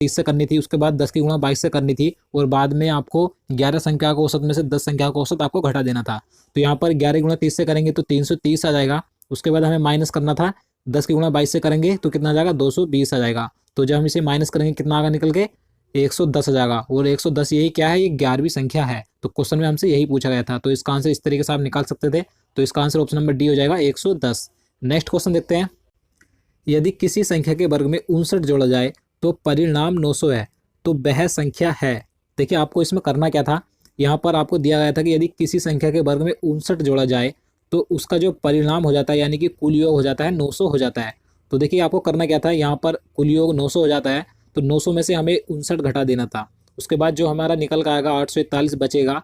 30 से करनी थी, उसके बाद 10 की गुणा 22 से करनी थी, और बाद में आपको 11 संख्या का औसत में से 10 संख्या का औसत आपको घटा देना था। तो यहाँ पर 11 गुणा 30 से करेंगे तो 330 आ जाएगा। उसके बाद हमें माइनस करना था, 10 की गुणा 22 से करेंगे तो कितना आ जाएगा, 220 आ जाएगा। तो जब हम इसे माइनस करेंगे कितना आगा निकल के 110 आ जाएगा। और 110 यही क्या है, ये 11वीं संख्या है। तो क्वेश्चन में हमसे यही पूछा गया था, तो इसका आंसर इस तरीके से आप निकाल सकते थे। तो इसका आंसर ऑप्शन नंबर डी हो जाएगा 110। नेक्स्ट क्वेश्चन देखते हैं। यदि किसी संख्या के वर्ग में 59 जोड़ा जाए तो परिणाम 900 है, तो वह संख्या है। देखिए आपको इसमें करना क्या था, यहाँ पर आपको दिया गया था कि यदि किसी संख्या के वर्ग में 59 जोड़ा जाए तो उसका जो परिणाम हो जाता है यानी कि कुल योग हो जाता है 900 हो जाता है। तो देखिए आपको करना क्या था, यहाँ पर कुल योग 900 हो जाता है, तो 900 में से हमें 59 घटा देना था। उसके बाद जो हमारा निकल कर आएगा 841 बचेगा,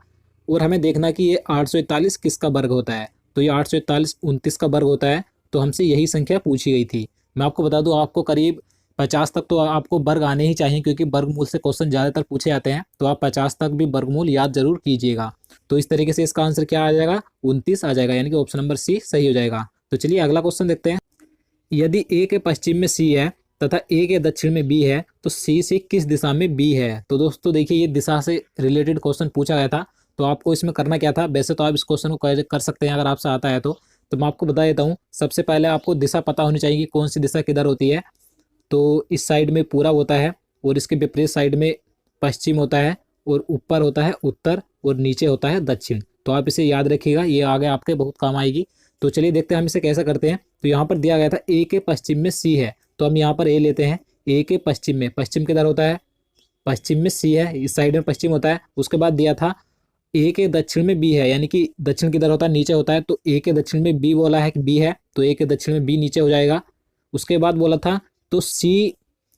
और हमें देखना कि ये 841 किसका वर्ग होता है। तो ये 841 29 का वर्ग होता है। तो हमसे यही संख्या पूछी गई थी। मैं आपको बता दूं, आपको करीब 50 तक तो आपको वर्ग आने ही चाहिए, क्योंकि वर्गमूल से क्वेश्चन ज़्यादातर पूछे जाते हैं। तो आप 50 तक भी वर्गमूल याद जरूर कीजिएगा। तो इस तरीके से इसका आंसर क्या आ जाएगा, 29 आ जाएगा, यानी कि ऑप्शन नंबर सी सही हो जाएगा। तो चलिए अगला क्वेश्चन देखते हैं। यदि ए के पश्चिम में सी है तथा ए के दक्षिण में बी है, तो सी से किस दिशा में बी है। तो दोस्तों देखिए ये दिशा से रिलेटेड क्वेश्चन पूछा गया था। तो आपको इसमें करना क्या था, वैसे तो आप इस क्वेश्चन को कर सकते हैं अगर आपसे आता है तो मैं आपको बता देता हूँ। सबसे पहले आपको दिशा पता होनी चाहिए कि कौन सी दिशा किधर होती है। तो इस साइड में पूरब होता है, और इसके विपरीत साइड में पश्चिम होता है, और ऊपर होता है उत्तर, और नीचे होता है दक्षिण। तो आप इसे याद रखिएगा, ये आगे आपके बहुत काम आएगी। तो चलिए देखते हैं हम इसे कैसे करते हैं। तो यहाँ पर दिया गया था ए के पश्चिम में सी है, तो हम यहाँ पर ए लेते हैं। ए के पश्चिम में, पश्चिम किधर होता है, पश्चिम में सी है, इस साइड में पश्चिम होता है। उसके बाद दिया था ए के दक्षिण में बी है, यानी कि दक्षिण किधर होता है, नीचे होता है। तो ए के दक्षिण में बी बोला है कि बी है, तो ए के दक्षिण में बी नीचे हो जाएगा। उसके बाद बोला था तो सी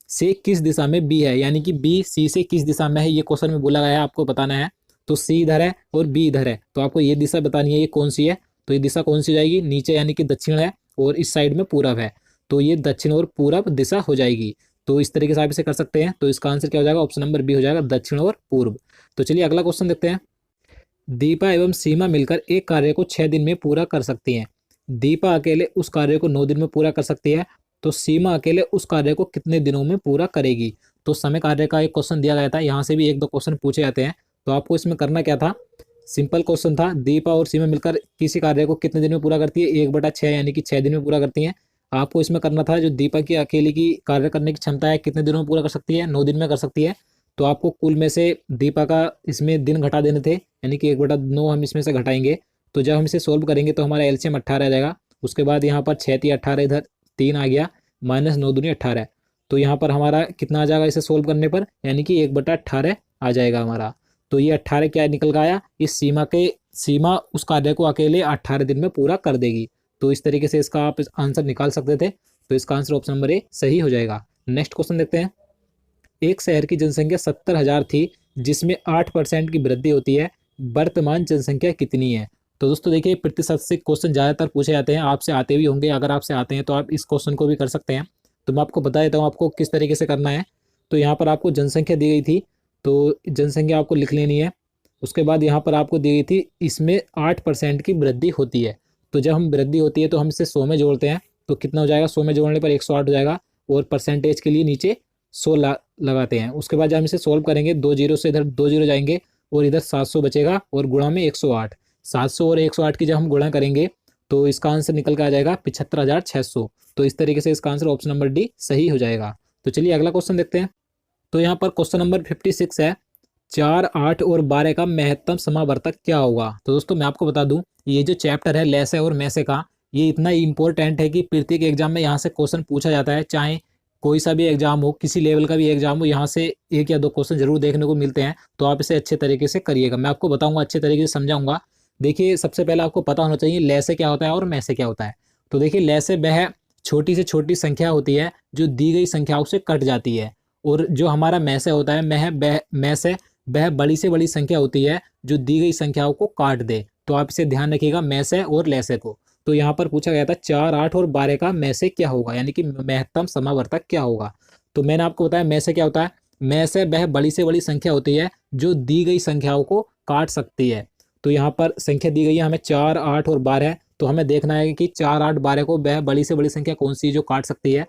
से किस दिशा में बी है, यानी कि बी सी से किस दिशा में है, ये क्वेश्चन में बोला गया है, आपको बताना है। तो सी इधर है और बी इधर है, तो आपको ये दिशा बतानी है ये कौन सी है। तो ये दिशा कौन सी जाएगी, नीचे यानी कि दक्षिण है, और इस साइड में पूरब है, तो ये दक्षिण और पूरब दिशा हो जाएगी। तो इस तरीके से आप इसे कर सकते हैं। तो इसका आंसर क्या हो जाएगा, ऑप्शन नंबर बी हो जाएगा, दक्षिण और पूर्व। तो चलिए अगला क्वेश्चन देखते हैं। दीपा एवं सीमा मिलकर एक कार्य को 6 दिन में पूरा कर सकती हैं। दीपा अकेले उस कार्य को 9 दिन में पूरा कर सकती है, तो सीमा अकेले उस कार्य को कितने दिनों में पूरा करेगी। तो समय कार्य का एक क्वेश्चन दिया गया था, यहाँ से भी एक दो क्वेश्चन पूछे जाते हैं। तो आपको इसमें करना क्या था, सिंपल क्वेश्चन था, दीपा और सीमा मिलकर किसी कार्य को कितने दिन में पूरा करती है, 1/6 यानी कि 6 दिन में पूरा करती हैं। आपको इसमें करना था, जो दीपा की अकेले की कार्य करने की क्षमता है कितने दिनों में पूरा कर सकती है, 9 दिन में कर सकती है। तो आपको कुल में से दीपा का इसमें दिन घटा देने थे, यानी कि 1/9 हम इसमें से घटाएंगे। तो जब हम इसे सोल्व करेंगे तो हमारा एलसीएम 18 आ जाएगा। उसके बाद यहाँ पर 6 × 18, इधर 3 आ गया, -9 दूनी 18। तो यहाँ पर हमारा कितना आ जाएगा इसे सोल्व करने पर, यानी कि 1/18 आ जाएगा हमारा। तो ये 18 क्या निकल गया, इस सीमा उस कार्य को अकेले 18 दिन में पूरा कर देगी। तो इस तरीके से इसका आप आंसर निकाल सकते थे। तो इसका आंसर ऑप्शन नंबर ए सही हो जाएगा। नेक्स्ट क्वेश्चन देखते हैं। एक शहर की जनसंख्या 70,000 थी, जिसमें 8% की वृद्धि होती है, वर्तमान जनसंख्या कितनी है। तो दोस्तों देखिए प्रतिशत से क्वेश्चन ज़्यादातर पूछे जाते हैं, आपसे आते भी होंगे। अगर आपसे आते हैं तो आप इस क्वेश्चन को भी कर सकते हैं। तो मैं आपको बता देता हूँ आपको किस तरीके से करना है। तो यहाँ पर आपको जनसंख्या दी गई थी, तो जनसंख्या आपको लिख लेनी है। उसके बाद यहाँ पर आपको दी गई थी, इसमें 8% की वृद्धि होती है। तो जब हम वृद्धि होती है तो हम इसे 100 में जोड़ते हैं, तो कितना हो जाएगा, 100 में जोड़ने पर 108 हो जाएगा, और परसेंटेज के लिए नीचे 100 लगाते हैं। उसके बाद जब हम इसे सोल्व करेंगे, 2 जीरो से इधर 2 जीरो जाएंगे, और इधर 700 बचेगा, और गुणा में 108। 700 और 108 की जब हम गुणा करेंगे तो इसका आंसर निकल कर आ जाएगा 75,600। तो इस तरीके से इसका आंसर ऑप्शन नंबर डी सही हो जाएगा। तो चलिए अगला क्वेश्चन देखते हैं। तो यहाँ पर क्वेश्चन नंबर 56 है, 4, 8 और 12 का महत्तम समावर्तक क्या होगा। तो दोस्तों मैं आपको बता दूं, ये जो चैप्टर है लेसे और मैसे का, ये इतना इंपॉर्टेंट है कि प्रत्येक एग्जाम में यहाँ से क्वेश्चन पूछा जाता है। चाहे कोई सा भी एग्जाम हो, किसी लेवल का भी एग्जाम हो, यहाँ से 1 या 2 क्वेश्चन जरूर देखने को मिलते हैं। तो आप इसे अच्छे तरीके से करिएगा, मैं आपको बताऊंगा, अच्छे तरीके से समझाऊंगा। देखिए सबसे पहले आपको पता होना चाहिए लेसे क्या होता है और मैसे क्या होता है। तो देखिए लेसे वह छोटी से छोटी संख्या होती है जो दी गई संख्याओं से कट जाती है, और जो हमारा मैसे होता है मैसे वह बड़ी से बड़ी संख्या होती है जो दी गई संख्याओं को काट दे। तो आप इसे ध्यान रखिएगा, मैसे और लेसे को। तो यहाँ पर पूछा गया था 4, 8 और 12 का मैसे क्या होगा, यानी कि महत्तम समावर्तक क्या होगा। तो मैंने आपको बताया मैसे क्या होता है, मैसे वह बड़ी से बड़ी संख्या होती है जो दी गई संख्याओं को काट सकती है। तो यहाँ पर संख्या दी गई है हमें 4, 8 और 12, तो हमें देखना है कि 4, 8, 12 को वह बड़ी से बड़ी संख्या कौन सी है जो काट सकती है।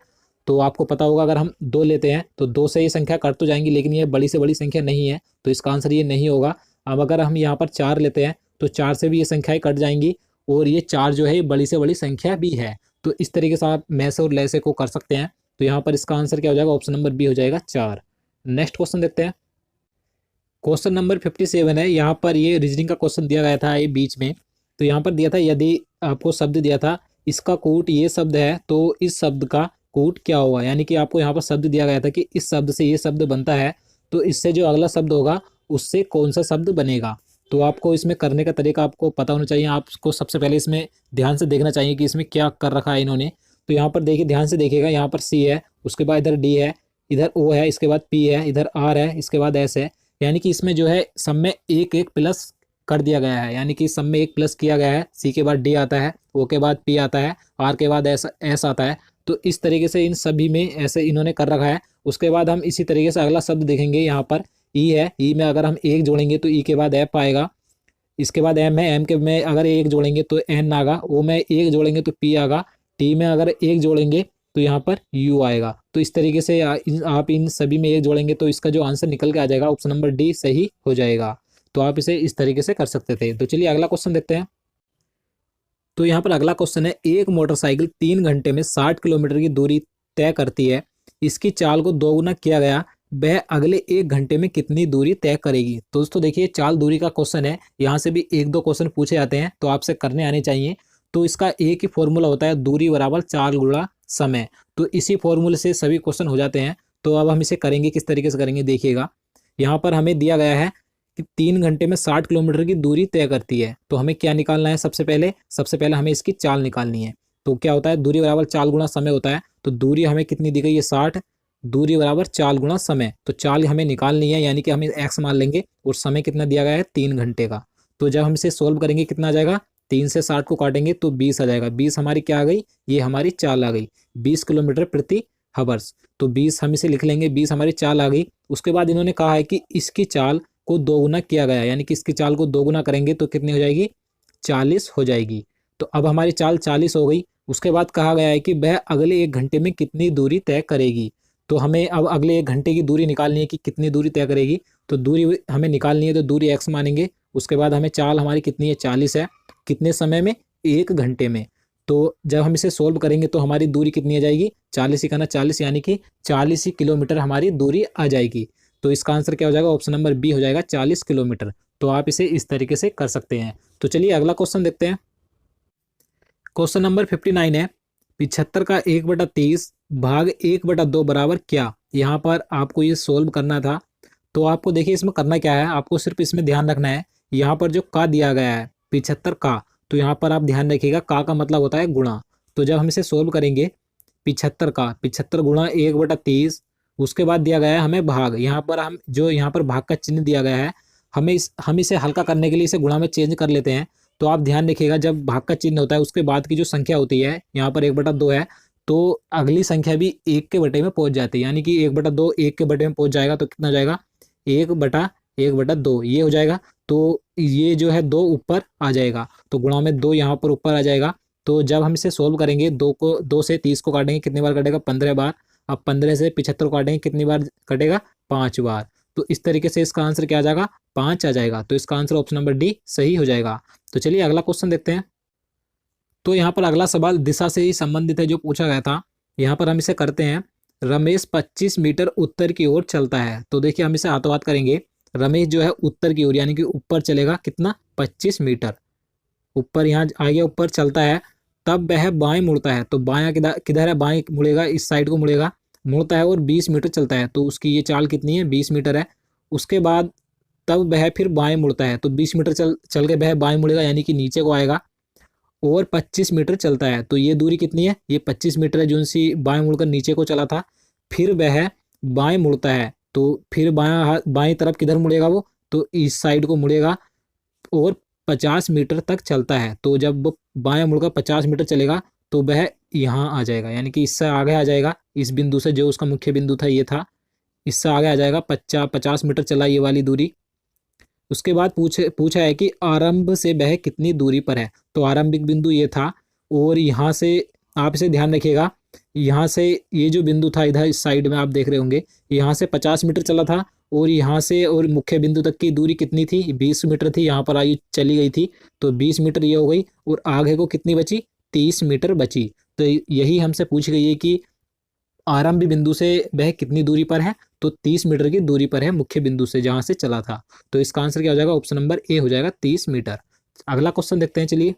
तो आपको पता होगा अगर हम 2 लेते हैं तो 2 से ये संख्या कट तो जाएंगी, लेकिन ये बड़ी से बड़ी संख्या नहीं है, तो इसका आंसर ये नहीं होगा। अब अगर हम यहाँ पर 4 लेते हैं तो 4 से भी ये संख्याएं कट जाएंगी, और ये 4 जो है ये बड़ी से बड़ी संख्या भी है। तो इस तरीके से आप मैसे और लैसे को कर सकते हैं। तो यहाँ पर इसका आंसर क्या हो जाएगा, ऑप्शन नंबर बी हो जाएगा 4। नेक्स्ट क्वेश्चन देखते हैं। क्वेश्चन नंबर 57 है। यहाँ पर ये रीजनिंग का क्वेश्चन दिया गया था ये बीच में। तो यहाँ पर दिया था यदि आपको शब्द दिया था इसका कूट ये शब्द है तो इस शब्द का कूट क्या होगा, यानी कि आपको यहाँ पर शब्द दिया गया था कि इस शब्द से ये शब्द बनता है, तो इससे जो अगला शब्द होगा उससे कौन सा शब्द बनेगा। तो आपको इसमें करने का तरीका आपको पता होना चाहिए। आपको सबसे पहले इसमें ध्यान से देखना चाहिए कि इसमें क्या कर रखा है इन्होंने। तो यहाँ पर देखिए, ध्यान से देखिएगा, यहाँ पर सी है, उसके बाद इधर डी है, इधर ओ है, इसके बाद पी है, इधर आर है, इसके बाद एस है। यानी कि इसमें जो है सब में एक एक प्लस कर दिया गया है, यानी कि सब में एक प्लस किया गया है। सी के बाद डी आता है, ओ के बाद पी आता है, आर के बाद एस आता है। तो इस तरीके से इन सभी में ऐसे इन्होंने कर रखा है। उसके बाद हम इसी तरीके से अगला शब्द देखेंगे। यहाँ पर ई है, ई में अगर हम एक जोड़ेंगे तो ई के बाद एफ आएगा, इसके बाद एम है, एम के में अगर एक जोड़ेंगे तो एन आएगा, ओ में एक जोड़ेंगे तो पी आएगा, टी में अगर एक जोड़ेंगे तो यहाँ पर यू आएगा। तो इस तरीके से आप इन सभी में एक जोड़ेंगे तो इसका जो आंसर निकल के आ जाएगा ऑप्शन नंबर डी सही हो जाएगा। तो आप इसे इस तरीके से कर सकते थे। तो चलिए अगला क्वेश्चन देखते हैं। तो यहाँ पर अगला क्वेश्चन है, एक मोटरसाइकिल 3 घंटे में 60 किलोमीटर की दूरी तय करती है, इसकी चाल को दोगुना किया गया, वह अगले 1 घंटे में कितनी दूरी तय करेगी। तो दोस्तों देखिए, चाल दूरी का क्वेश्चन है, यहाँ से भी 1-2 क्वेश्चन पूछे जाते हैं तो आपसे करने आने चाहिए। तो इसका एक ही फॉर्मूला होता है, दूरी बराबर चाल गुणा समय। तो इसी फॉर्मूले से सभी क्वेश्चन हो जाते हैं। तो अब हम इसे करेंगे, किस तरीके से करेंगे देखिएगा। यहाँ पर हमें दिया गया है कि 3 घंटे में 60 किलोमीटर की दूरी तय करती है, तो हमें क्या निकालना है, सबसे पहले हमें इसकी चाल निकालनी है। तो क्या होता है, दूरी बराबर चाल गुणा समय होता है। तो दूरी हमें कितनी दी गई है, 60, दूरी बराबर चाल गुणा समय। तो चाल हमें निकालनी है, यानी कि हम एक्स मान लेंगे, और समय कितना दिया गया है, 3 घंटे का। तो जब हम इसे सोल्व करेंगे कितना आ जाएगा, 3 से 60 को काटेंगे तो 20 आ जाएगा। 20 हमारी क्या आ गई, ये हमारी चाल आ गई, 20 किलोमीटर प्रति हवर्स। तो 20 हम इसे लिख लेंगे, 20 हमारी चाल आ गई। उसके बाद इन्होंने कहा है कि इसकी चाल को दोगुना किया गया, यानी कि इसकी चाल को दोगुना करेंगे तो कितनी हो जाएगी, 40 हो जाएगी। तो अब हमारी चाल 40 हो गई। उसके बाद कहा गया है कि वह अगले 1 घंटे में कितनी दूरी तय करेगी। तो हमें अब अगले 1 घंटे की दूरी निकालनी है कि कितनी दूरी तय करेगी। तो दूरी हमें निकालनी है, तो दूरी एक्स मानेंगे। उसके बाद हमें चाल हमारी कितनी है, 40 है, कितने समय में, 1 घंटे में। तो जब हम इसे सोल्व करेंगे तो हमारी दूरी कितनी आ जाएगी, 40 इकाना 40, यानी कि 40 ही किलोमीटर हमारी दूरी आ जाएगी। तो इसका आंसर क्या हो जाएगा, ऑप्शन नंबर बी हो जाएगा, 40 किलोमीटर। तो आप इसे इस तरीके से कर सकते हैं। तो चलिए अगला क्वेश्चन देखते हैं। क्वेश्चन नंबर 59 है, 75 का 1/30 भाग 1/2 बराबर क्या। यहाँ पर आपको ये सोल्व करना था। तो आपको देखिए इसमें करना क्या है, आपको सिर्फ इसमें ध्यान रखना है, यहाँ पर जो का दिया गया है 75 का, तो यहाँ पर आप ध्यान रखिएगा, का मतलब होता है गुणा। तो जब हम इसे सोल्व करेंगे 75 गुणा 1/30, उसके बाद दिया गया है हमें भाग। यहाँ पर हम जो यहाँ पर भाग का चिन्ह दिया गया है, हम इसे हल्का करने के लिए इसे गुणा में चेंज कर लेते हैं। तो आप ध्यान रखिएगा, जब भाग का चिन्ह होता है उसके बाद की जो संख्या होती है, यहाँ पर 1/2 है, तो अगली संख्या भी 1 के बटे में पहुंच जाती है, यानी कि 1/2 1 के बटे में पहुंच जाएगा। तो कितना हो जाएगा, 1/1/2 ये हो जाएगा। तो ये जो है 2 ऊपर आ जाएगा, तो गुणा में 2 यहाँ पर ऊपर आ जाएगा। तो जब हम इसे सोल्व करेंगे, 2 से 30 को काटेंगे, कितनी बार कटेगा, 15 बार। अब 15 से 75 को काटेंगे, कितनी बार कटेगा, 5 बार। तो इस तरीके से इसका आंसर क्या आ जाएगा, 5 आ जाएगा। तो इसका आंसर ऑप्शन नंबर डी सही हो जाएगा। तो चलिए अगला क्वेश्चन देखते हैं। तो यहाँ पर अगला सवाल दिशा से ही संबंधित है जो पूछा गया था। यहाँ पर हम इसे करते हैं, रमेश 25 मीटर उत्तर की ओर चलता है। तो देखिए हम इसे हाथों हाथ करेंगे, रमेश जो है उत्तर की ओर, यानी कि ऊपर चलेगा, कितना, 25 मीटर ऊपर, यहाँ आगे ऊपर चलता है। तब वह बाएं मुड़ता है। तो बायां किधर है, बाएं मुड़ेगा, इस साइड को मुड़ेगा, मुड़ता है और 20 मीटर चलता है। तो उसकी ये चाल कितनी है, 20 मीटर है। उसके बाद तब वह फिर बाएं मुड़ता है, तो 20 मीटर चल के वह बाएं मुड़ेगा, यानी कि नीचे को आएगा, और 25 मीटर चलता है। तो ये दूरी कितनी है, ये 25 मीटर है, जो सी बाएं मुड़कर नीचे को चला था। फिर वह बाएं मुड़ता है, तो फिर बाएं तरफ किधर मुड़ेगा वो, तो इस साइड को मुड़ेगा, और 50 मीटर तक चलता है। तो जब वो बाएं मुड़कर 50 मीटर चलेगा तो वह यहाँ आ जाएगा, यानी कि इससे आगे आ जाएगा, इस बिंदु से, जो उसका मुख्य बिंदु था ये था, इससे आगे आ जाएगा, 50 मीटर चला ये वाली दूरी। उसके बाद पूछा है कि आरंभ से वह कितनी दूरी पर है। तो आरंभिक बिंदु ये था, और यहाँ से आप इसे ध्यान रखिएगा। यहाँ से ये जो बिंदु था इधर इस साइड में आप देख रहे होंगे, यहाँ से 50 मीटर चला था और यहाँ से और मुख्य बिंदु तक की दूरी कितनी थी, 20 मीटर थी। यहाँ पर आई चली गई थी तो 20 मीटर ये हो गई और आगे को कितनी बची, 30 मीटर बची। तो यही हमसे पूछ गई है कि आरंभ बिंदु से वह कितनी दूरी पर है, तो 30 मीटर की दूरी पर है मुख्य बिंदु से जहां से चला था। तो इसका आंसर क्या हो जाएगा, ऑप्शन नंबर ए हो जाएगा 30 मीटर। अगला क्वेश्चन देखते हैं चलिए।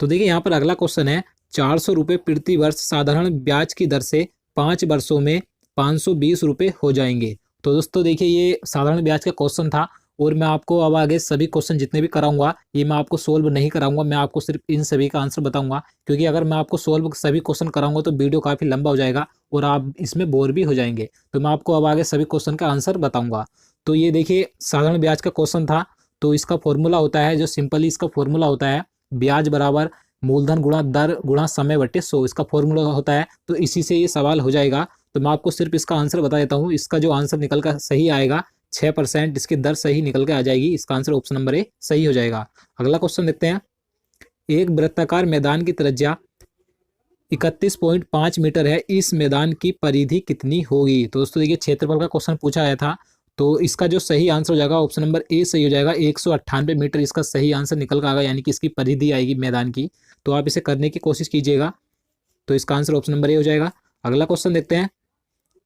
तो देखिए यहाँ पर अगला क्वेश्चन है, 400 रुपये प्रति वर्ष साधारण ब्याज की दर से 5 वर्षों में 520 रुपये हो जाएंगे। तो दोस्तों देखिए ये साधारण ब्याज का क्वेश्चन था और मैं आपको अब आगे सभी क्वेश्चन जितने भी कराऊंगा ये मैं आपको सोल्व नहीं कराऊंगा, मैं आपको सिर्फ इन सभी का आंसर बताऊंगा, क्योंकि अगर मैं आपको सोल्व सभी क्वेश्चन कराऊंगा तो वीडियो काफ़ी लंबा हो जाएगा और आप इसमें बोर भी हो जाएंगे। तो मैं आपको अब आगे सभी क्वेश्चन का आंसर बताऊंगा। तो ये देखिए साधारण ब्याज का क्वेश्चन था। तो इसका फॉर्मूला होता है, जो सिंपली इसका फॉर्मूला होता है, ब्याज बराबर मूलधन गुणा दर गुणा समय बटे 100, इसका फॉर्मूला होता है। तो इसी से ये सवाल हो जाएगा। तो मैं आपको सिर्फ इसका आंसर बता देता हूँ। इसका जो आंसर निकल कर सही आएगा 6%, इसकी दर सही निकल के आ जाएगी। इसका आंसर ऑप्शन नंबर ए सही हो जाएगा। अगला क्वेश्चन देखते हैं। एक वृत्ताकार मैदान की त्रिज्या 31.5 मीटर है, इस मैदान की परिधि कितनी होगी। तो दोस्तों देखिए क्षेत्रफल का क्वेश्चन पूछा गया था। तो इसका जो सही आंसर हो जाएगा ऑप्शन नंबर ए सही हो जाएगा। 198 मीटर इसका सही आंसर निकल कर आएगा, यानी कि इसकी परिधि आएगी मैदान की। तो आप इसे करने की कोशिश कीजिएगा। तो इसका आंसर ऑप्शन नंबर ए हो जाएगा। अगला क्वेश्चन देखते हैं।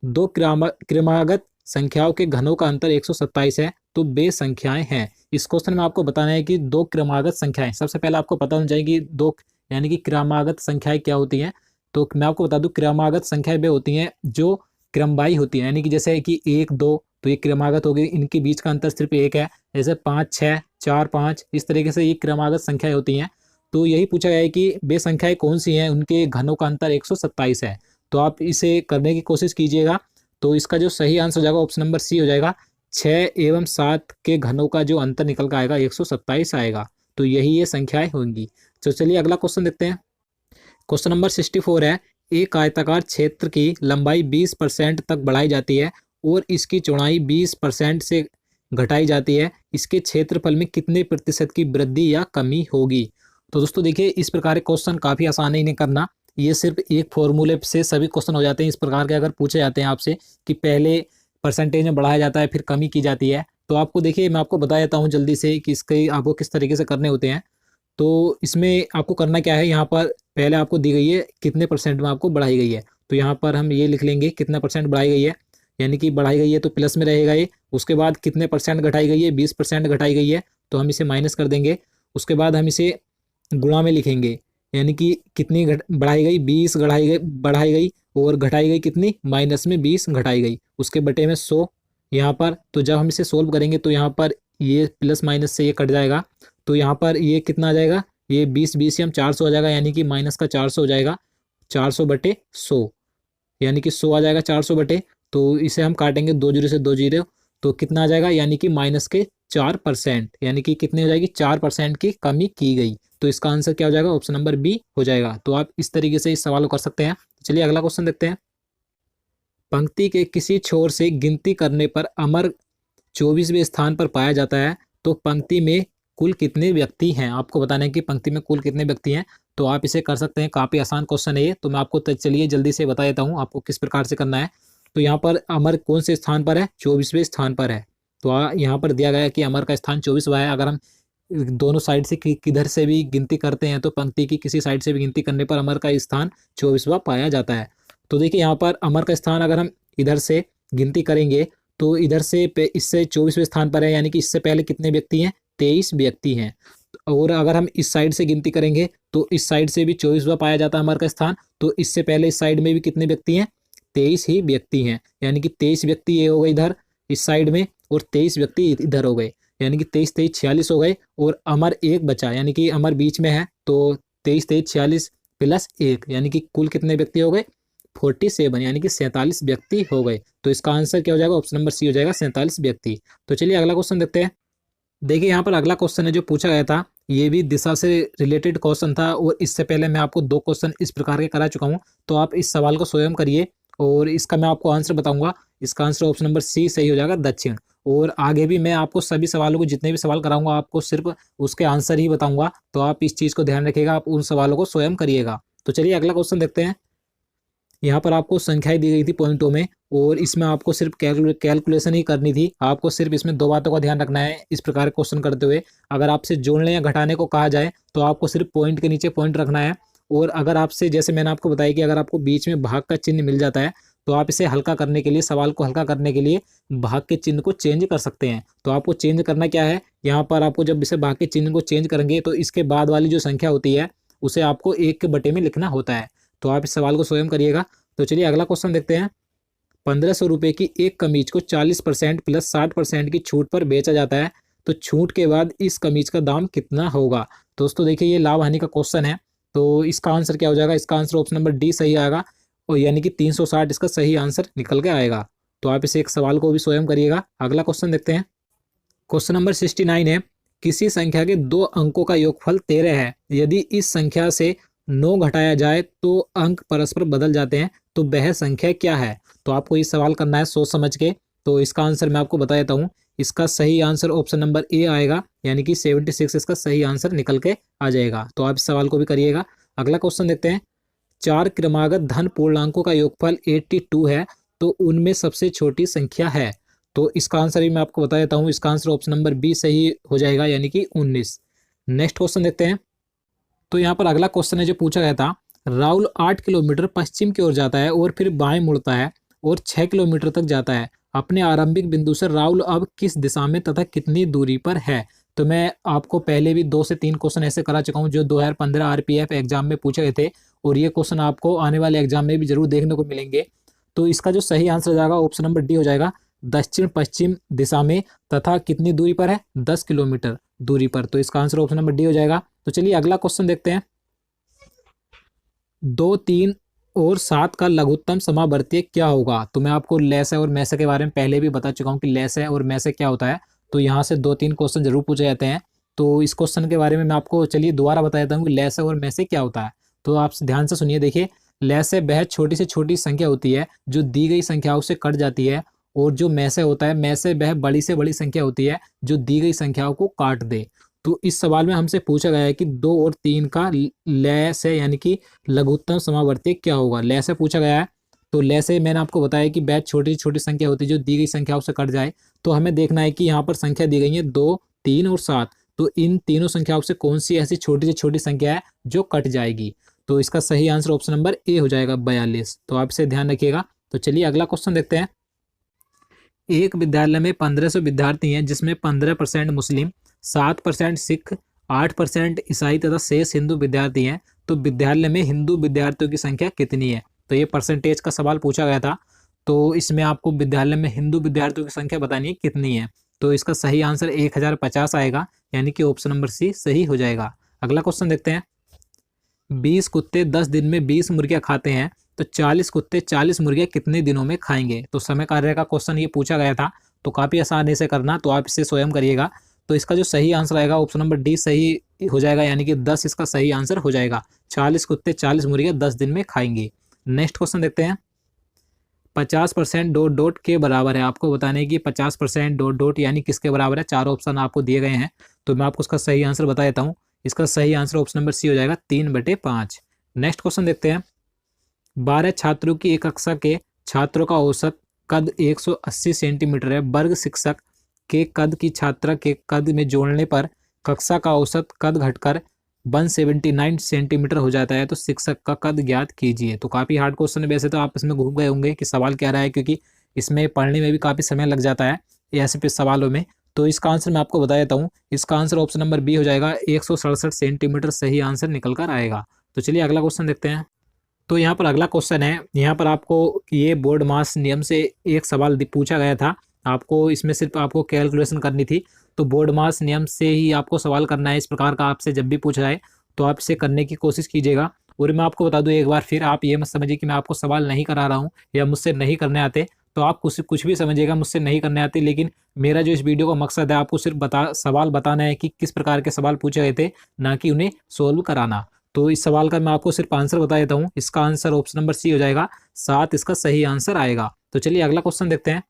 दो क्रमागत संख्याओं के घनों का अंतर 127 है, तो वे संख्याएं हैं। इस क्वेश्चन में आपको बताना है कि दो क्रमागत संख्याएं, सबसे पहले आपको पता होना चाहिए कि दो यानी कि क्रमागत संख्याएं क्या होती हैं। तो मैं आपको बता दूं क्रमागत संख्याएं वे होती हैं जो क्रमवाई होती हैं, यानी कि जैसे कि 1 2 तो ये क्रमागत हो गई, इनके बीच का अंतर सिर्फ 1 है। जैसे 5 6 4 5 इस तरीके से ये क्रमागत संख्याएं होती हैं। तो यही पूछा गया है कि वे संख्याएं कौन सी हैं, उनके घनों का अंतर 127 है। तो आप इसे करने की कोशिश कीजिएगा। तो इसका जो सही आंसर हो जाएगा ऑप्शन नंबर सी हो जाएगा। 6 एवं 7 के घनों का जो अंतर निकल कर आएगा 127 आएगा। तो यही ये संख्याएं होंगी। तो चलिए अगला क्वेश्चन देखते हैं। क्वेश्चन नंबर 64 है, एक आयताकार क्षेत्र की लंबाई 20% तक बढ़ाई जाती है और इसकी चौड़ाई 20% से घटाई जाती है, इसके क्षेत्रफल में कितने प्रतिशत की वृद्धि या कमी होगी। तो दोस्तों देखिए इस प्रकार के क्वेश्चन काफ़ी आसान ही नहीं करना, ये सिर्फ एक फॉर्मूले से सभी क्वेश्चन हो जाते हैं। इस प्रकार के अगर पूछे जाते हैं आपसे कि पहले परसेंटेज में बढ़ाया जाता है फिर कमी की जाती है, तो आपको देखिए मैं आपको बता देता हूँ जल्दी से कि इसके आपको किस तरीके से करने होते हैं। तो इसमें आपको करना क्या है, यहाँ पर पहले आपको दी गई है कितने परसेंट में आपको बढ़ाई गई है। तो यहाँ पर हम ये लिख लेंगे कितना परसेंट बढ़ाई गई है, यानी कि बढ़ाई गई है तो प्लस में रहेगा ये। उसके बाद कितने परसेंट घटाई गई है, 20% घटाई गई है, तो हम इसे माइनस कर देंगे। उसके बाद हम इसे गुणा में लिखेंगे, यानी कि कितनी बढ़ाई गई, 20 बढ़ाई गई और घटाई गई कितनी, माइनस में 20 घटाई गई, उसके बटे में 100 यहाँ पर। तो जब हम इसे सोल्व करेंगे तो यहाँ पर ये प्लस माइनस से ये कट जाएगा। तो यहाँ पर ये कितना आ जाएगा, ये 20 से हम 400 आ जाएगा, यानी कि माइनस का 400 हो जाएगा। 400 बटे 100 यानी कि 100 आ जाएगा 400 बटे। तो इसे हम काटेंगे 2 जीरो से 2 जीरो, तो कितना आ जाएगा, यानी कि माइनस के 4%, यानी कि कितनी हो जाएगी, 4% की कमी की गई। तो इसका आंसर क्या हो जाएगा, ऑप्शन नंबर बी हो जाएगा। तो आप इस तरीके से इस सवाल को कर सकते हैं। चलिए अगला क्वेश्चन देखते हैं। पंक्ति के किसी छोर से गिनती करने पर अमर 24वें स्थान पर पाया जाता है, तो पंक्ति में कुल कितने व्यक्ति हैं। आपको बताना है कि पंक्ति में कुल कितने व्यक्ति हैं। तो आप इसे कर सकते हैं, काफ़ी आसान क्वेश्चन है ये। तो मैं आपको चलिए जल्दी से बता देता हूँ आपको किस प्रकार से करना है। तो यहाँ पर अमर कौन से स्थान पर है, 24वें स्थान पर है। तो यहाँ पर दिया गया है कि अमर का स्थान 24वां है। अगर हम दोनों साइड से किधर से भी गिनती करते हैं तो पंक्ति की किसी साइड से भी गिनती करने पर अमर का स्थान 24वां पाया जाता है। तो देखिए यहाँ पर अमर का स्थान अगर हम इधर से गिनती करेंगे तो इधर से इससे 24वें स्थान पर है, यानी कि इससे पहले कितने व्यक्ति हैं, 23 व्यक्ति हैं। और अगर हम इस साइड से गिनती करेंगे तो इस साइड से भी 24वां पाया जाता है अमर का स्थान। तो इससे पहले इस साइड में भी कितने व्यक्ति हैं, 23 ही व्यक्ति हैं, यानी कि 23 व्यक्ति ये हो गए इधर इस साइड में और 23 व्यक्ति इधर हो गए, यानी कि 23 23 46 हो गए। और अमर एक बचा, यानी कि अमर बीच में है, तो 23 23 46 प्लस 1, यानी कि कुल कितने व्यक्ति हो गए, 47, यानी कि 47 व्यक्ति हो गए। तो इसका आंसर क्या हो जाएगा, ऑप्शन नंबर सी हो जाएगा, 47 व्यक्ति। तो चलिए अगला क्वेश्चन देखते हैं। देखिए यहाँ पर अगला क्वेश्चन है जो पूछा गया था, ये भी दिशा से रिलेटेड क्वेश्चन था और इससे पहले मैं आपको 2 क्वेश्चन इस प्रकार के करा चुका हूँ। तो आप इस सवाल को स्वयं करिए और इसका मैं आपको आंसर बताऊंगा। इसका आंसर ऑप्शन नंबर सी सही हो जाएगा, दक्षिण। और आगे भी मैं आपको सभी सवालों को, जितने भी सवाल कराऊंगा, आपको सिर्फ उसके आंसर ही बताऊंगा। तो आप इस चीज़ को ध्यान रखिएगा, आप उन सवालों को स्वयं करिएगा। तो चलिए अगला क्वेश्चन देखते हैं। यहाँ पर आपको संख्याएं दी गई थी पॉइंटों में, और इसमें आपको सिर्फ कैलकुलेशन ही करनी थी। आपको सिर्फ इसमें दो बातों का ध्यान रखना है इस प्रकार के क्वेश्चन करते हुए। अगर आपसे जोड़ने या घटाने को कहा जाए तो आपको सिर्फ पॉइंट के नीचे पॉइंट रखना है। और अगर आपसे, जैसे मैंने आपको बताया कि अगर आपको बीच में भाग का चिन्ह मिल जाता है तो आप इसे हल्का करने के लिए, सवाल को हल्का करने के लिए भाग के चिन्ह को चेंज कर सकते हैं। तो आपको चेंज करना क्या है, यहाँ पर आपको जब इसे भाग के चिन्ह को चेंज करेंगे तो इसके बाद वाली जो संख्या होती है उसे आपको 1 के बटे में लिखना होता है। तो आप इस सवाल को स्वयं करिएगा। तो चलिए अगला क्वेश्चन देखते हैं। 1500 रुपये की एक कमीज को 40% प्लस 60% की छूट पर बेचा जाता है, तो छूट के बाद इस कमीज का दाम कितना होगा। दोस्तों देखिए, ये लाभ हानि का क्वेश्चन है, तो इसका आंसर क्या हो जाएगा, इसका आंसर ऑप्शन नंबर डी सही आएगा, और यानी कि 360 इसका सही आंसर निकल के आएगा। तो आप इसे एक सवाल को भी स्वयं करिएगा। अगला क्वेश्चन देखते हैं। क्वेश्चन नंबर 69 है, किसी संख्या के दो अंकों का योगफल 13 है, यदि इस संख्या से 9 घटाया जाए तो अंक परस्पर बदल जाते हैं, तो वह संख्या क्या है। तो आपको ये सवाल करना है सोच समझ के। तो इसका आंसर मैं आपको बता देता हूँ। इसका सही आंसर ऑप्शन नंबर ए आएगा, यानी कि 76 इसका सही आंसर निकल के आ जाएगा। तो आप इस सवाल को भी करिएगा। अगला क्वेश्चन देखते हैं। 4 क्रमागत धन पूर्णांकों का योगफल 82 है, तो उनमें सबसे छोटी संख्या है। तो इसका आंसर भी मैं आपको बता देता हूँ। इसका आंसर ऑप्शन नंबर बी सही हो जाएगा, यानी कि 19। नेक्स्ट क्वेश्चन देखते हैं। तो यहाँ पर अगला क्वेश्चन है जो पूछा गया था। राहुल 8 किलोमीटर पश्चिम की ओर जाता है और फिर बाएं मुड़ता है और 6 किलोमीटर तक जाता है। अपने आरंभिक बिंदु से राहुल अब किस दिशा में तथा कितनी दूरी पर है। तो मैं आपको पहले भी 2 से 3 क्वेश्चन ऐसे करा चुका हूँ जो 2015 आरपीएफ एग्जाम में पूछे गए थे, और ये क्वेश्चन आपको आने वाले एग्जाम में भी जरूर देखने को मिलेंगे। तो इसका जो सही आंसर हो जाएगा ऑप्शन नंबर डी हो जाएगा, दक्षिण पश्चिम दिशा में, तथा कितनी दूरी पर है, 10 किलोमीटर दूरी पर। तो इसका आंसर ऑप्शन नंबर डी हो जाएगा। तो चलिए अगला क्वेश्चन देखते हैं। 2, 3 और 7 का लघुत्तम समावर्तीय क्या होगा। तो मैं आपको लैसे और मैसे के बारे में पहले भी बता चुका हूँ कि लैसे और मैसे क्या होता है। तो यहाँ से 2-3 क्वेश्चन जरूर पूछे जाते हैं। तो इस क्वेश्चन के बारे में मैं आपको चलिए दोबारा बता देता हूँ कि लैसे और मैसे क्या होता है। तो आप ध्यान से सुनिए। देखिए, लैसे वह छोटी से छोटी संख्या होती है जो दी गई संख्याओं से कट जाती है, और जो मैसे होता है, मैसे वह बड़ी से बड़ी संख्या होती है जो दी गई संख्याओं को काट दे। तो इस सवाल में हमसे पूछा गया है कि 2 और 3 का लय से, यानी कि लघुत्तम समावर्ती क्या होगा। लय से पूछा गया है। तो लय से मैंने आपको बताया कि बैच छोटी छोटी संख्या होती है जो दी गई संख्याओं से कट जाए। तो हमें देखना है कि यहाँ पर संख्या दी गई है 2, 3 और 7। तो इन तीनों संख्याओं से कौन सी ऐसी छोटी से छोटी संख्या है जो कट जाएगी। तो इसका सही आंसर ऑप्शन नंबर ए हो जाएगा, 42। तो आप इसे ध्यान रखिएगा। तो चलिए अगला क्वेश्चन देखते हैं। एक विद्यालय में 1500 विद्यार्थी हैं, जिसमें 15% मुस्लिम, 7% सिख, 8% ईसाई तथा शेष हिंदू विद्यार्थी हैं। तो विद्यालय में हिंदू विद्यार्थियों की संख्या कितनी है। तो ये परसेंटेज का सवाल पूछा गया था। तो इसमें आपको विद्यालय में हिंदू विद्यार्थियों की संख्या बतानी है कितनी है। तो इसका सही आंसर 1050 आएगा, यानी कि ऑप्शन नंबर सी सही हो जाएगा। अगला क्वेश्चन देखते हैं। 20 कुत्ते 10 दिन में 20 मुर्गियां खाते हैं, तो 40 कुत्ते 40 मुर्गियां कितने दिनों में खाएंगे। तो समय कार्य का क्वेश्चन ये पूछा गया था। तो काफ़ी आसान है इसे करना, तो आप इसे स्वयं करिएगा। तो इसका जो सही आंसर आएगा ऑप्शन नंबर डी सही हो जाएगा, यानी कि 10 इसका सही आंसर हो जाएगा। 40 कुत्ते 40 मुर्गियां 10 दिन में खाएंगे। नेक्स्ट क्वेश्चन देखते हैं। 50% डॉट डॉट के बराबर है। आपको बताने है कि 50% डॉट डॉट यानी किसके बराबर है। 4 ऑप्शन आपको दिए गए हैं, तो मैं आपको उसका सही आंसर बता देता हूँ। इसका सही आंसर ऑप्शन नंबर सी हो जाएगा, 3/5। नेक्स्ट क्वेश्चन देखते हैं। 12 छात्रों की एक कक्षा के छात्रों का औसत कद 180 सेंटीमीटर है। वर्ग शिक्षक के कद की छात्रा के कद में जोड़ने पर कक्षा का औसत कद घटकर 179 सेंटीमीटर हो जाता है, तो शिक्षक का कद ज्ञात कीजिए। तो काफ़ी हार्ड क्वेश्चन है। वैसे तो आप इसमें घूम गए होंगे कि सवाल क्या रहा है, क्योंकि इसमें पढ़ने में भी काफ़ी समय लग जाता है ऐसे सवालों में। तो इसका आंसर मैं आपको बता देता हूँ। इसका आंसर ऑप्शन नंबर बी हो जाएगा, 167 सेंटीमीटर सही आंसर निकल कर आएगा। तो चलिए अगला क्वेश्चन देखते हैं। तो यहाँ पर अगला क्वेश्चन है। यहाँ पर आपको ये बोर्ड मास नियम से एक सवाल पूछा गया था। आपको इसमें सिर्फ आपको कैलकुलेशन करनी थी। तो बोर्ड मास नियम से ही आपको सवाल करना है। इस प्रकार का आपसे जब भी पूछा जाए तो आप इसे करने की कोशिश कीजिएगा। और मैं आपको बता दूं एक बार फिर, आप ये मत समझिए कि मैं आपको सवाल नहीं करा रहा हूँ या मुझसे नहीं करने आते। तो आप कुछ भी समझिएगा, मुझसे नहीं करने आते, लेकिन मेरा जो इस वीडियो का मकसद है आपको सिर्फ सवाल बताना है कि किस प्रकार के सवाल पूछे गए थे, ना कि उन्हें सोल्व कराना। तो इस सवाल का मैं आपको सिर्फ आंसर बता देता हूँ। इसका आंसर ऑप्शन नंबर सी हो जाएगा, 7 इसका सही आंसर आएगा। तो चलिए अगला क्वेश्चन देखते हैं।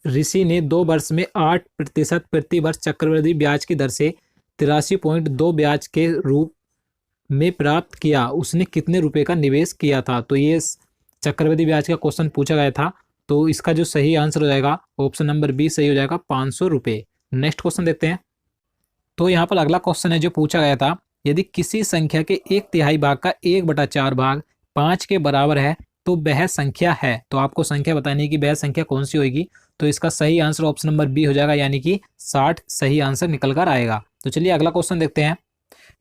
ऋषि ने 2 वर्ष में 8% प्रति वर्ष चक्रवृद्धि ब्याज की दर से 83.2 ब्याज के रूप में प्राप्त किया उसने कितने रुपए का निवेश किया था। तो ये चक्रवृद्धि ब्याज का क्वेश्चन पूछा गया था। तो इसका जो सही आंसर हो जाएगा ऑप्शन नंबर बी सही हो जाएगा, 500 रुपये। नेक्स्ट क्वेश्चन देखते हैं। तो यहाँ पर अगला क्वेश्चन है जो पूछा गया था, यदि किसी संख्या के 1/3 भाग का 1/4 भाग 5 के बराबर है तो वह संख्या है। तो आपको संख्या बतानी है कि वह संख्या कौन सी होगी। तो इसका सही आंसर ऑप्शन नंबर बी हो जाएगा, यानी कि 60 सही आंसर निकल कर आएगा। तो चलिए अगला क्वेश्चन देखते हैं।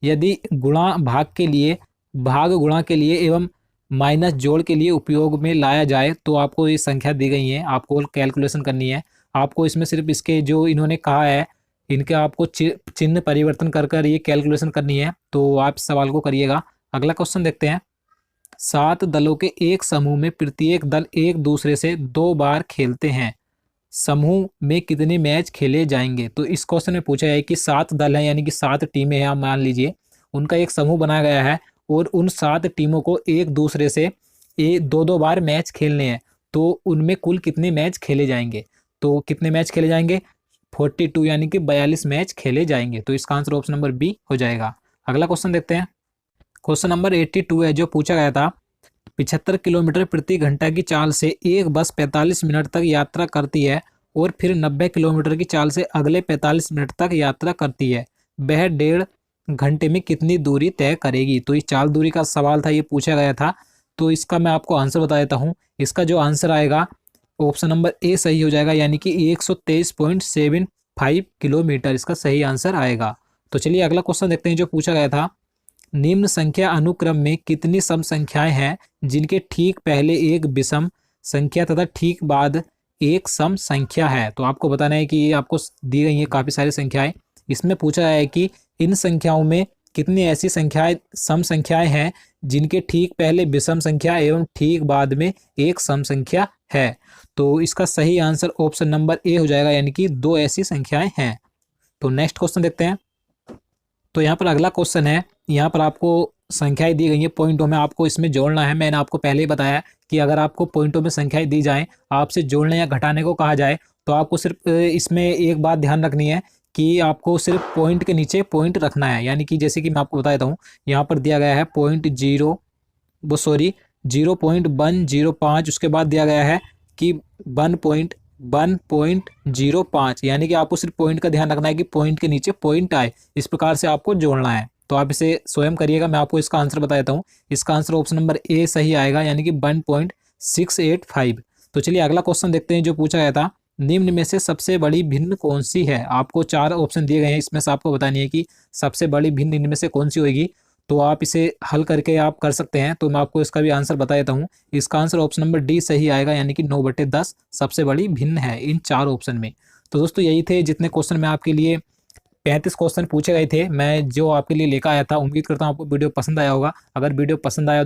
यदि गुणा भाग के लिए, भाग गुणा के लिए एवं माइनस जोड़ के लिए उपयोग में लाया जाए तो आपको ये संख्या दी गई है, आपको कैलकुलेशन करनी है। आपको इसमें सिर्फ इसके जो इन्होंने कहा है इनके आपको चिन्ह परिवर्तन कर कर ये कैलकुलेशन करनी है। तो आप सवाल को करिएगा। अगला क्वेश्चन देखते हैं। 7 दलों के एक समूह में प्रत्येक दल एक दूसरे से 2 बार खेलते हैं, समूह में कितने मैच खेले जाएंगे। तो इस क्वेश्चन में पूछा है कि 7 दल हैं, यानी कि 7 टीमें हैं, आप मान लीजिए उनका एक समूह बनाया गया है और उन 7 टीमों को एक दूसरे से 2-2 बार मैच खेलने हैं। तो उनमें कुल कितने मैच खेले जाएंगे। तो कितने मैच खेले जाएंगे, 42 यानी कि 42 मैच खेले जाएंगे। तो इसका आंसर ऑप्शन नंबर बी हो जाएगा। अगला क्वेश्चन देखते हैं। क्वेश्चन नंबर 82 है जो पूछा गया था। 75 किलोमीटर प्रति घंटा की चाल से एक बस 45 मिनट तक यात्रा करती है और फिर 90 किलोमीटर की चाल से अगले 45 मिनट तक यात्रा करती है, वह 1.5 घंटे में कितनी दूरी तय करेगी। तो ये चाल दूरी का सवाल था, ये पूछा गया था। तो इसका मैं आपको आंसर बता देता हूँ। इसका जो आंसर आएगा ऑप्शन नंबर ए सही हो जाएगा, यानी कि 123.75 किलोमीटर इसका सही आंसर आएगा। तो चलिए अगला क्वेश्चन देखते हैं जो पूछा गया था। निम्न संख्या अनुक्रम में कितनी सम संख्याएं हैं जिनके ठीक पहले एक विषम संख्या तथा ठीक बाद एक सम संख्या है। तो आपको बताना है कि ये आपको दी गई है काफ़ी सारी संख्याएं। इसमें पूछा है कि इन संख्याओं में कितनी ऐसी संख्याएं सम संख्याएं हैं जिनके ठीक पहले विषम संख्या एवं ठीक बाद में एक सम संख्या है। तो इसका सही आंसर ऑप्शन नंबर ए हो जाएगा, यानी कि 2 ऐसी संख्याएं हैं। तो नेक्स्ट क्वेश्चन देखते हैं। तो यहाँ पर अगला क्वेश्चन है। यहाँ पर आपको संख्याएं दी गई हैं, पॉइंटों में आपको इसमें जोड़ना है। मैंने आपको पहले ही बताया कि अगर आपको पॉइंटों में संख्याएं दी जाएं, आपसे जोड़ने या घटाने को कहा जाए, तो आपको सिर्फ इसमें एक बात ध्यान रखनी है कि आपको सिर्फ पॉइंट के नीचे पॉइंट रखना है। यानी कि जैसे कि मैं आपको बता देता हूँ, यहाँ पर दिया गया है 0.105, उसके बाद दिया गया है कि 1.1.05, यानी कि आपको सिर्फ पॉइंट का ध्यान रखना है कि पॉइंट के नीचे पॉइंट आए, इस प्रकार से आपको जोड़ना है। तो आप इसे स्वयं करिएगा, मैं आपको इसका आंसर बता देता हूँ। इसका आंसर ऑप्शन नंबर ए सही आएगा, यानी कि 1.685। तो चलिए अगला क्वेश्चन देखते हैं जो पूछा गया था। निम्न में से सबसे बड़ी भिन्न कौन सी है। आपको 4 ऑप्शन दिए गए हैं, इसमें से आपको बतानी है कि सबसे बड़ी भिन्न इनमें से कौन सी होगी। तो आप इसे हल करके आप कर सकते हैं। तो मैं आपको इसका भी आंसर बता देता हूँ। इसका आंसर ऑप्शन नंबर डी सही आएगा, यानी कि 9/10 सबसे बड़ी भिन्न है इन 4 ऑप्शन में। तो दोस्तों यही थे जितने क्वेश्चन मैं आपके लिए 35 क्वेश्चन पूछे गए थे, मैं जो आपके लिए लेकर आया था। उम्मीद करता हूँ आपको वीडियो पसंद आया होगा। अगर वीडियो पसंद आया